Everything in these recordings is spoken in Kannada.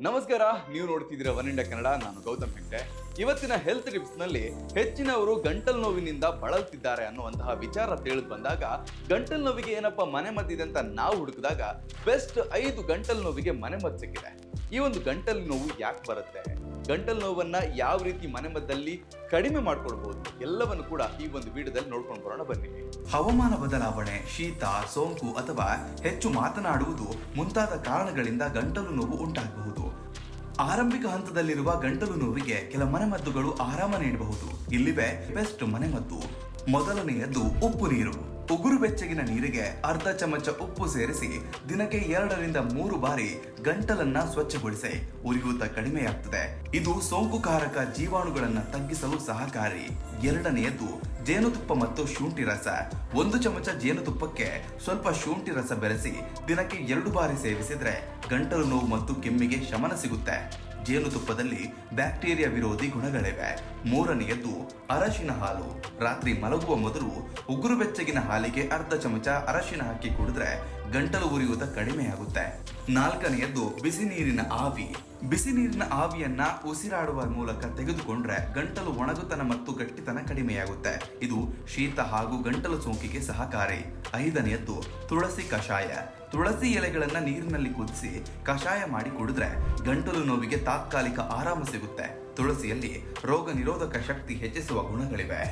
ನಮಸ್ಕಾರ, ನೀವು ನೋಡ್ತಿದ್ದೀರಾ ಒನ್ ಇಂಡಿಯಾ ಕನ್ನಡ. ನಾನು ಗೌತಮ್ ಹೆಗ್ಡೆ. ಇವತ್ತಿನ ಹೆಲ್ತ್ ಟಿಪ್ಸ್ ನಲ್ಲಿ ಹೆಚ್ಚಿನವರು ಗಂಟಲು ನೋವಿನಿಂದ ಬಳಲ್ತಿದ್ದಾರೆ ಅನ್ನುವಂತಹ ವಿಚಾರ ತಿಳಿದು ಬಂದಾಗ ಗಂಟಲು ನೋವಿಗೆ ಏನಪ್ಪ ಮನೆಮದ್ದಿದೆ ಅಂತ ನಾವು ಹುಡುಕಿದಾಗ ಬೆಸ್ಟ್ 5 ಗಂಟಲು ನೋವಿಗೆ ಮನೆಮದ್ದು ಸಿಕ್ಕಿದೆ. ಈ ಒಂದು ಗಂಟಲು ನೋವು ಯಾಕೆ ಬರುತ್ತೆ, ಗಂಟಲು ನೋವನ್ನ ಯಾವ ರೀತಿ ಮನೆಮದ್ದಲ್ಲಿ ಕಡಿಮೆ ಮಾಡ್ಕೊಳ್ಬಹುದು, ಎಲ್ಲವನ್ನು ಕೂಡ ಈ ಒಂದು ವಿಡಿಯೋದಲ್ಲಿ ನೋಡ್ಕೊಂಡು ಬರೋಣ ಬನ್ನಿ. ಹವಾಮಾನ ಬದಲಾವಣೆ, ಶೀತ, ಸೋಂಕು ಅಥವಾ ಹೆಚ್ಚು ಮಾತನಾಡುವುದು ಮುಂತಾದ ಕಾರಣಗಳಿಂದ ಗಂಟಲು ನೋವು ಉಂಟಾಗಬಹುದು. ಆರಂಭಿಕ ಹಂತದಲ್ಲಿರುವ ಗಂಟಲು ನೋವಿಗೆ ಕೆಲ ಮನೆಮದ್ದುಗಳು ಆರಾಮ ನೀಡಬಹುದು. ಇಲ್ಲಿವೆ ಬೆಸ್ಟ್ ಮನೆಮದ್ದು. ಮೊದಲನೆಯದ್ದು ಉಪ್ಪು ನೀರು. ಉಗುರು ಬೆಚ್ಚಗಿನ ನೀರಿಗೆ ಅರ್ಧ ಚಮಚ ಉಪ್ಪು ಸೇರಿಸಿ ದಿನಕ್ಕೆ 2 ರಿಂದ 3 ಬಾರಿ ಗಂಟಲನ್ನ ಸ್ವಚ್ಛಗೊಳಿಸಿ. ಉರಿಯೂತ ಕಡಿಮೆಯಾಗ್ತದೆ. ಇದು ಸೋಂಕುಕಾರಕ ಜೀವಾಣುಗಳನ್ನ ತಗ್ಗಿಸಲು ಸಹಕಾರಿ. ಎರಡನೆಯದ್ದು ಜೇನುತುಪ್ಪ ಮತ್ತು ಶುಂಠಿ ರಸ. 1 ಚಮಚ ಜೇನುತುಪ್ಪಕ್ಕೆ ಸ್ವಲ್ಪ ಶುಂಠಿ ರಸ ಬೆರೆಸಿ ದಿನಕ್ಕೆ 2 ಬಾರಿ ಸೇವಿಸಿದ್ರೆ ಗಂಟಲು ನೋವು ಮತ್ತು ಕೆಮ್ಮಿಗೆ ಶಮನ ಸಿಗುತ್ತೆ. ಜೇನುತುಪ್ಪದಲ್ಲಿ ಬ್ಯಾಕ್ಟೀರಿಯಾ ವಿರೋಧಿ ಗುಣಗಳಿವೆ. ಮೂರನೆಯದ್ದು ಅರಶಿನ ಹಾಲು. ರಾತ್ರಿ ಮಲಗುವ ಮೊದಲು ಉಗುರು ಬೆಚ್ಚಗಿನ ಹಾಲಿಗೆ ಅರ್ಧ ಚಮಚ ಅರಶಿನ ಹಾಕಿ ಕುಡಿದ್ರೆ ಗಂಟಲು ಉರಿಯೂತ ಕಡಿಮೆಯಾಗುತ್ತೆ. ನಾಲ್ಕನೆಯದ್ದು ಬಿಸಿ ನೀರಿನ ಆವಿ. ಬಿಸಿ ನೀರಿನ ಆವಿಯನ್ನ ಉಸಿರಾಡುವ ಮೂಲಕ ತೆಗೆದುಕೊಂಡ್ರೆ ಗಂಟಲು ಒಣಗುತನ ಮತ್ತು ಗಟ್ಟಿತನ ಕಡಿಮೆಯಾಗುತ್ತೆ. ಇದು ಶೀತ ಹಾಗೂ ಗಂಟಲು ಸೋಂಕಿಗೆ ಸಹಕಾರಿ. ಐದನೆಯದ್ದು ತುಳಸಿ ಕಷಾಯ. ತುಳಸಿ ಎಲೆಗಳನ್ನ ನೀರಿನಲ್ಲಿ ಕುದಿಸಿ ಕಷಾಯ ಮಾಡಿ ಕುಡಿದ್ರೆ ಗಂಟಲು ನೋವಿಗೆ ತಾತ್ಕಾಲಿಕ ಆರಾಮ ಸಿಗುತ್ತೆ. ತುಳಸಿಯಲ್ಲಿ ರೋಗ ನಿರೋಧಕ ಶಕ್ತಿ ಹೆಚ್ಚಿಸುವ ಗುಣಗಳಿವೆ.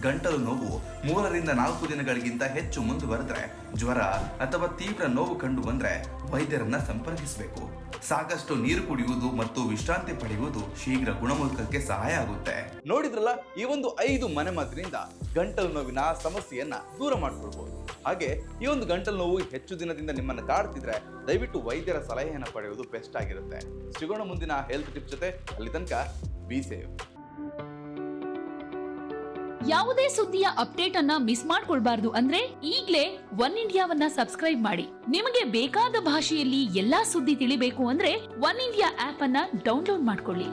ಗಂಟಲು ನೋವು 3 ರಿಂದ 4 ದಿನಗಳಿಗಿಂತ ಹೆಚ್ಚು ಮುಂದುವರೆದ್ರೆ, ಜ್ವರ ಅಥವಾ ತೀವ್ರ ನೋವು ಕಂಡು ಬಂದ್ರೆ ವೈದ್ಯರನ್ನ ಸಂಪರ್ಕಿಸಬೇಕು. ಸಾಕಷ್ಟು ನೀರು ಕುಡಿಯುವುದು ಮತ್ತು ವಿಶ್ರಾಂತಿ ಪಡೆಯುವುದು ಶೀಘ್ರ ಗುಣಮುಖಕ್ಕೆ ಸಹಾಯ ಆಗುತ್ತೆ. ನೋಡಿದ್ರಲ್ಲ, ಈ ಒಂದು 5 ಮನೆಮದ್ದಿನಿಂದ ಗಂಟಲು ನೋವಿನ ಸಮಸ್ಯೆಯನ್ನ ದೂರ ಮಾಡ್ಕೊಳ್ಬಹುದು. ಹಾಗೆ ಈ ಒಂದು ಗಂಟಲು ನೋವು ಹೆಚ್ಚು ದಿನದಿಂದ ನಿಮ್ಮನ್ನ ಕಾಡ್ತಿದ್ರೆ ದಯವಿಟ್ಟು ವೈದ್ಯರ ಸಲಹೆಯನ್ನು ಪಡೆಯುವುದು ಬೆಸ್ಟ್ ಆಗಿರುತ್ತೆ. ಸಿಗೋಣ ಮುಂದಿನ ಹೆಲ್ತ್ ಟಿಪ್ಸ್ ಜೊತೆ. ಅಲ್ಲಿ ತನಕ ಬಿ ಸೇವ್. ಯಾವುದೇ ಸುದ್ದಿಯ ಅಪ್ಡೇಟ್ ಅನ್ನ ಮಿಸ್ ಮಾಡ್ಕೊಳ್ಬಾರ್ದು ಅಂದ್ರೆ ಈಗ್ಲೇ ಒನ್ ಇಂಡಿಯಾವನ್ನ ಸಬ್ಸ್ಕ್ರೈಬ್ ಮಾಡಿ. ನಿಮಗೆ ಬೇಕಾದ ಭಾಷೆಯಲ್ಲಿ ಎಲ್ಲಾ ಸುದ್ದಿ ತಿಳಿಬೇಕು ಅಂದ್ರೆ ಒನ್ ಇಂಡಿಯಾ ಆಪ್ ಅನ್ನ ಡೌನ್ಲೋಡ್ ಮಾಡ್ಕೊಳ್ಳಿ.